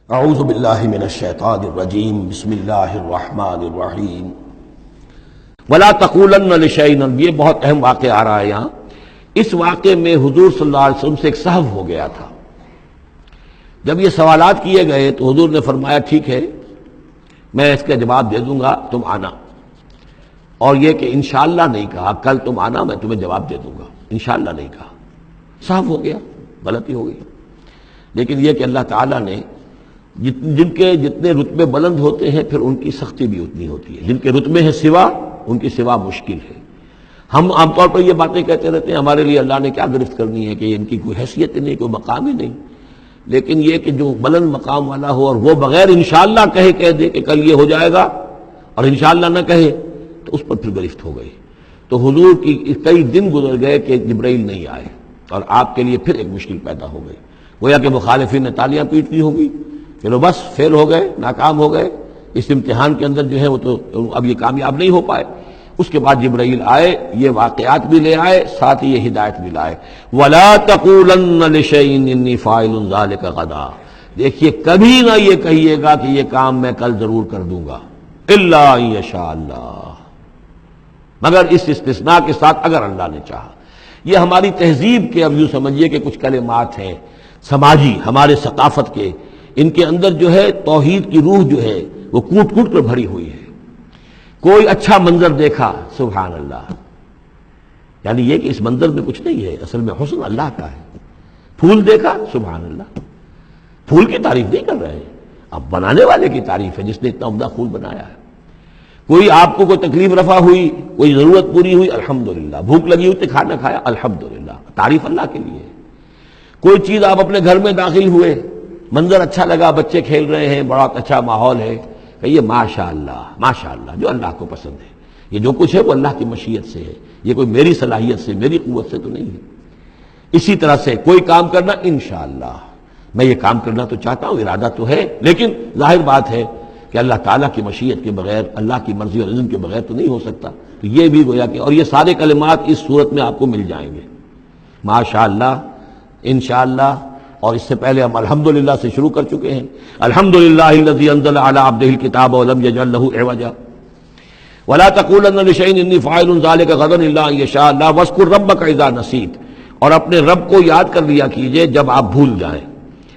اعوذ باللہ من الشیطان الرجیم بسم اللہ الرحمن الرحیم ولا تقولن لشیء، یہ بہت اہم واقعہ آ رہا ہے یہاں۔ اس واقعے میں حضور صلی اللہ علیہ وسلم سے ایک سہو ہو گیا تھا۔ جب یہ سوالات کیے گئے تو حضور نے فرمایا ٹھیک ہے میں اس کا جواب دے دوں گا، تم آنا۔ اور یہ کہ انشاءاللہ نہیں کہا، کل تم آنا میں تمہیں جواب دے دوں گا، انشاءاللہ نہیں کہا، سہو ہو گیا، غلطی ہو گئی۔ لیکن یہ کہ اللہ تعالیٰ نے جن کے جتنے رتبے بلند ہوتے ہیں پھر ان کی سختی بھی اتنی ہوتی ہے، جن کے رتبے ہیں سوا ان کی سوا مشکل ہے۔ ہم عام طور پر یہ باتیں کہتے رہتے ہیں ہمارے لیے اللہ نے کیا گرفت کرنی ہے کہ ان کی کوئی حیثیت نہیں، کوئی مقام ہی نہیں۔ لیکن یہ کہ جو بلند مقام والا ہو اور وہ بغیر انشاءاللہ کہہ دے کہ کل یہ ہو جائے گا اور انشاءاللہ نہ کہے تو اس پر پھر گرفت ہو گئی۔ تو حضور کی کئی دن گزر گئے کہ جبرائیل نہیں آئے اور آپ کے لیے پھر ایک مشکل پیدا ہو گئی۔ گویا کہ مخالفین نے تالیاں پیٹ لی ہوگی، چلو بس فیل ہو گئے، ناکام ہو گئے اس امتحان کے اندر، جو ہے وہ تو اب یہ کامیاب نہیں ہو پائے۔ اس کے بعد جبرائیل آئے، یہ واقعات بھی لے آئے، ساتھ ہی یہ ہدایت بھی لائے۔ وَلَا تَقُولَنَّ لِشَيْءٍ إِنِّي فَاعِلٌ ذَلِكَ غَدًا، دیکھیے کبھی نہ یہ کہیے گا کہ یہ کام میں کل ضرور کر دوں گا، إِلَّا أَن يَشَاءَ اللَّهُ، مگر اس استثناء کے ساتھ اگر اللہ نے چاہا۔ یہ ہماری تہذیب کے، اب یوں سمجھیے کہ کچھ کلمات ہیں سماجی، ہمارے ثقافت کے، ان کے اندر جو ہے توحید کی روح جو ہے وہ کوٹ کوٹ کر بھری ہوئی ہے۔ کوئی اچھا منظر دیکھا، سبحان اللہ، یعنی یہ کہ اس منظر میں کچھ نہیں ہے، اصل میں حسن اللہ کا ہے۔ پھول دیکھا، سبحان اللہ، پھول کی تعریف نہیں کر رہے ہیں، اب بنانے والے کی تعریف ہے جس نے اتنا عمدہ پھول بنایا ہے۔ کوئی آپ کو کوئی تکلیف رفع ہوئی، کوئی ضرورت پوری ہوئی، الحمدللہ، بھوک لگی ہوئی تو کھانا کھایا، الحمدللہ، تعریف اللہ کے لیے۔ کوئی چیز آپ اپنے گھر میں داخل ہوئے، منظر اچھا لگا، بچے کھیل رہے ہیں، بڑا اچھا ماحول ہے، کہیے ماشاءاللہ ماشاءاللہ، جو اللہ کو پسند ہے۔ یہ جو کچھ ہے وہ اللہ کی مشیت سے ہے، یہ کوئی میری صلاحیت سے، میری قوت سے تو نہیں ہے۔ اسی طرح سے کوئی کام کرنا، انشاءاللہ میں یہ کام کرنا تو چاہتا ہوں، ارادہ تو ہے، لیکن ظاہر بات ہے کہ اللہ تعالیٰ کی مشیت کے بغیر، اللہ کی مرضی اور اذن کے بغیر تو نہیں ہو سکتا۔ تو یہ بھی گویا کہ، اور یہ سارے کلمات اس صورت میں آپ کو مل جائیں گے، ماشاءاللہ، انشاءاللہ، اور اس سے پہلے ہم الحمدللہ سے شروع کر چکے ہیں۔ الحمدللہ الذی انزل علی عبدہ الکتاب ولم یجعل لہ عوجا ولا تقولن لشیء انی فاعل ذلک غدا الا ان یشاء اللہ واذکر ربک اذا نسیت، اور اپنے رب کو یاد کر لیا کیجئے جب آپ بھول جائیں،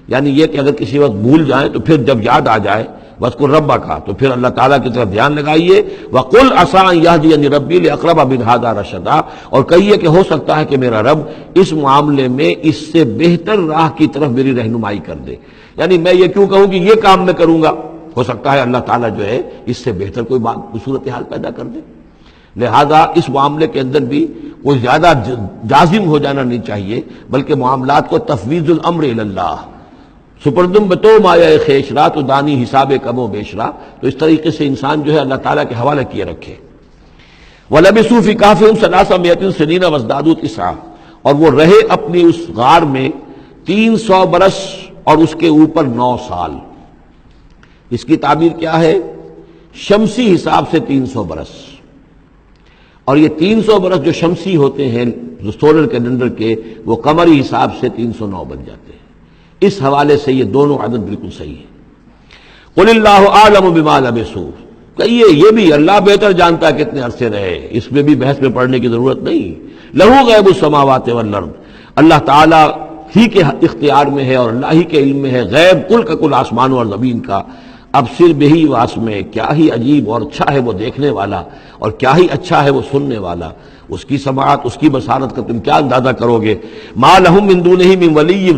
یعنی یہ کہ اگر کسی وقت بھول جائیں تو پھر جب یاد آ جائے، وَاذْكُرْ رَبَّكَ، تو پھر اللہ تعالیٰ کی طرف دھیان لگائیے۔ وَقُلْ عَسَىٰ أَن يَهْدِيَنِ رَبِّي لِأَقْرَبَ مِنْ هَٰذَا رَشَدًا، اور کہیے کہ ہو سکتا ہے کہ میرا رب اس معاملے میں اس سے بہتر راہ کی طرف میری رہنمائی کر دے، یعنی میں یہ کیوں کہوں کہ یہ کام میں کروں گا، ہو سکتا ہے اللہ تعالیٰ جو ہے اس سے بہتر کوئی صورتحال پیدا کر دے۔ لہذا اس معاملے کے اندر بھی کوئی زیادہ جازم ہو جانا نہیں چاہیے، بلکہ معاملات کو تفویض الامر الی اللہ، سپردم بتو مایا خیشرا تو دانی حساب کم و بیشرا، تو اس طریقے سے انسان جو ہے اللہ تعالیٰ کے حوالے کیے رکھے۔ وَلَبِثُوا فِي كَهْفِهِمْ 300 سِنِينَ وَازْدَادُوا تِسْعًا، اور وہ رہے اپنی اس غار میں 300 برس اور اس کے اوپر 9 سال۔ اس کی تعبیر کیا ہے؟ شمسی حساب سے 300 برس، اور یہ 300 برس جو شمسی ہوتے ہیں جو سولر کیلنڈر کے، وہ قمری حساب سے 309 بن جاتے ہیں۔ اس حوالے سے یہ دونوں عدد بالکل صحیح ہے۔ قُلِ اللَّهُ أَعْلَمُ بِمَا لَبِثُوا، کہیے یہ بھی اللہ بہتر جانتا ہے کتنے عرصے رہے، اس میں بھی بحث میں پڑھنے کی ضرورت نہیں۔ لَهُ غَيْبُ السَّمَاوَاتِ وَالْأَرْضِ، اللہ تعالیٰ ہی کے اختیار میں ہے اور اللہ ہی کے علم میں ہے غیب کل کا کل آسمانوں اور زمین کا۔ اب صر بہی واس میں، کیا ہی عجیب اور اچھا ہے وہ دیکھنے والا، اور کیا ہی اچھا ہے وہ سننے والا، اس کی سماعت، اس کی بصارت کا تم کیا اندازہ کرو گے۔ ما لہم من دونہ من ولی،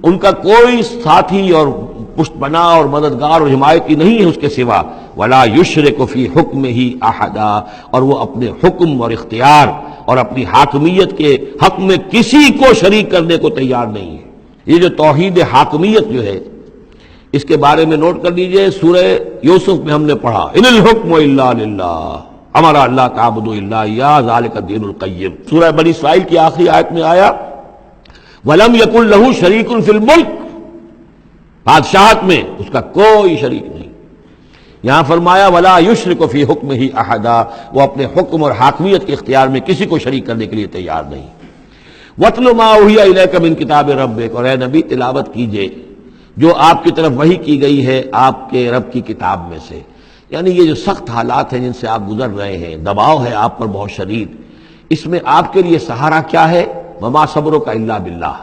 ان کا کوئی ساتھی اور پشت بنا اور مددگار اور حمایتی نہیں ہے اس کے سوا۔ ولا یشرک فی حکمہ احدا، اور وہ اپنے حکم اور اختیار اور اپنی حاکمیت کے حق میں کسی کو شریک کرنے کو تیار نہیں ہے۔ یہ جو توحید حاکمیت جو ہے، اس کے بارے میں نوٹ کر لیجئے، سورہ یوسف میں ہم نے پڑھا ان الحکم الا للہ ہمارا اللہ تعبد الا ایا ذالک الدین القیم۔ سورہ بنی اسرائیل کی آخری آیت میں آیا ولم یکن لہ شریک فی الملک، بادشاہت میں اس کا کوئی شریک نہیں۔ یہاں فرمایا ولا یشرک فی حکمہ احدا، وہ اپنے حکم اور حاکمیت کے اختیار میں کسی کو شریک کرنے کے لیے تیار نہیں۔ وَاتْلُ مَا أُوحِیَ إِلَيْکَ مِن کتاب ربک، اور اے نبی تلاوت کیجئے جو آپ کی طرف وحی کی گئی ہے آپ کے رب کی کتاب میں سے. یعنی یہ جو سخت حالات ہیں جن سے آپ گزر رہے ہیں، دباؤ ہے آپ پر بہت شدید، اس میں آپ کے لیے سہارا کیا ہے؟ وما صبرک الا باللہ.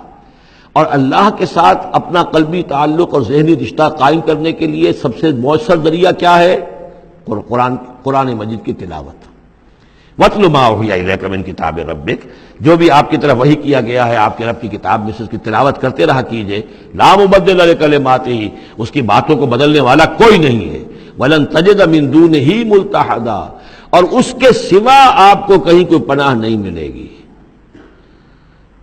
اور اللہ کے ساتھ اپنا قلبی تعلق اور ذہنی رشتہ قائم کرنے کے لیے سب سے مؤثر ذریعہ کیا ہے؟ قرآن مجید کی تلاوت. وَاتْلُ مَا أُوحِیَ إِلَیْکَ مِن کتاب ربک، جو بھی آپ کی طرف وحی کیا گیا ہے آپ کے رب کی کتاب میں سے اس کی تلاوت کرتے رہا کیجئے. لا مبدل لکلماتہ، اس کی باتوں کو بدلنے والا کوئی نہیں ہے. وَلَن تَجِدَ مِن دُونِهِ مُلْتَحَدًا، اور اس کے سوا آپ کو کہیں کوئی پناہ نہیں ملے گی.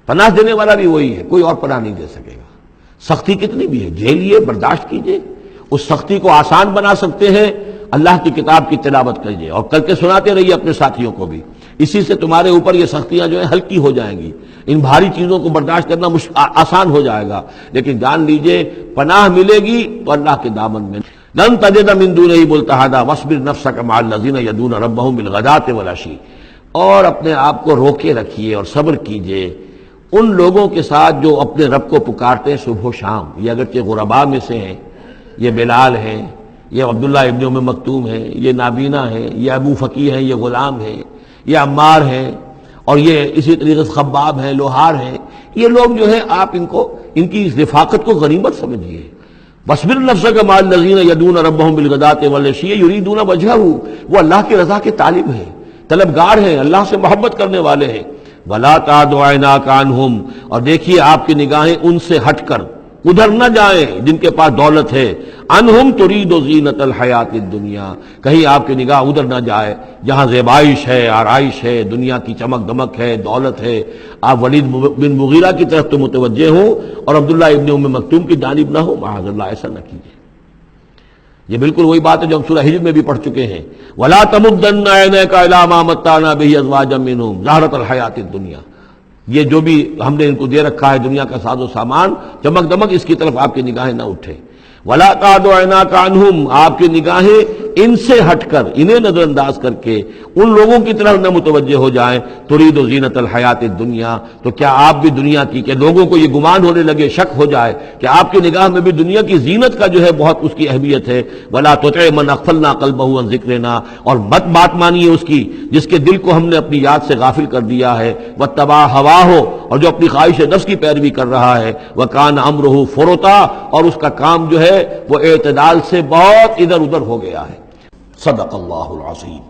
پناہ دینے والا بھی وہی ہے، کوئی اور پناہ نہیں دے سکے گا. سختی کتنی بھی ہے جھیلیے، برداشت کیجئے. اس سختی کو آسان بنا سکتے ہیں اللہ کی کتاب کی تلاوت کیجئے اور کر کے سناتے رہیے اپنے ساتھیوں کو بھی. اسی سے تمہارے اوپر یہ سختیاں جو ہیں ہلکی ہو جائیں گی، ان بھاری چیزوں کو برداشت کرنا آسان ہو جائے گا. لیکن جان لیجئے پناہ ملے گی تو اللہ کے دامن میں. لن تجد من دونہ ملتحدا واصبر نفسک مع الذین یدعون ربهم بالغداۃ والعشی، اور اپنے آپ کو روکے رکھیے اور صبر کیجئے ان لوگوں کے ساتھ جو اپنے رب کو پکارتے ہیں صبح و شام. یہ اگرچہ غرباء میں سے ہیں، یہ بلال ہیں، یہ عبداللہ ابن ام مکتوم ہیں، یہ نابینا ہیں، یہ ابو فقی ہیں، یہ غلام ہیں، یہ عمار ہیں، اور یہ اسی طریقے سے خباب ہیں، لوہار ہیں. یہ لوگ جو ہے آپ ان کی رفاقت کو غنیمت سمجھیے. وَاصْبِرْ نَفْسَكَ مَعَ الَّذِينَ يَدْعُونَ رَبَّهُم بِالْغَدَاةِ وَالْعَشِيِّ يُرِيدُونَ وَجْهَهُ، وہ اللہ کی رضا کے طالب ہیں، طلبگار ہیں، اللہ سے محبت کرنے والے ہیں. وَلَا تَعْدُ عَيْنَاكَ عَنْهُمْ، اور دیکھیے آپ کی نگاہیں ان سے ہٹ کر ادھر نہ جائیں جن کے پاس دولت ہے. انہم ترید زینت الحیات الدنیا، کہیں آپ کی نگاہ ادھر نہ جائے جہاں زیبائش ہے، آرائش ہے، دنیا کی چمک دمک ہے، دولت ہے. آپ ولید بن مغیرہ کی طرف تو متوجہ ہوں اور عبداللہ ابن ام مکتوم کی جانب نہ ہو. معاذ اللہ، ایسا نہ کیجیے. یہ بالکل وہی بات ہے جو ہم سورہ ہجر میں بھی پڑھ چکے ہیں. وَلَا تَمُدَّنَّ عَيْنَيْكَ إِلَىٰ مَا مَتَّعْنَا بِهِ أَزْوَاجًا مِّنْهُمْ زَهْرَةَ الْحَيَاةِ الدُّنْيَا. یہ جو بھی ہم نے ان کو دے رکھا ہے دنیا کا ساز و سامان، چمک دمک، اس کی طرف آپ کی نگاہیں نہ اٹھے. وَلَا تَعْدُ عَيْنَاكَ عَنْهُمْ، آپ کی نگاہیں ان سے ہٹ کر، انہیں نظر انداز کر کے ان لوگوں کی طرف نہ متوجہ ہو جائیں. ترید زینت الحیات الدنیا، تو کیا آپ بھی دنیا کی، کہ لوگوں کو یہ گمان ہونے لگے، شک ہو جائے کہ آپ کی نگاہ میں بھی دنیا کی زینت کا جو ہے بہت اس کی اہمیت ہے. وَلَا تُطِعْ مَنْ أَغْفَلْنَا قَلْبَهُ عَنْ ذِكْرِنَا، اور مت بات مانیے اس کی جس کے دل کو ہم نے اپنی یاد سے غافل کر دیا ہے. وَاتَّبَعَ هَوَاهُ، اور جو اپنی خواہش نفس کی پیروی کر رہا ہے. وَكَانَ أَمْرُهُ فُرُطًا، اور اس کا کام جو ہے وہ اعتدال سے بہت ادھر ادھر ہو گیا ہے. صدق اللہ العظیم.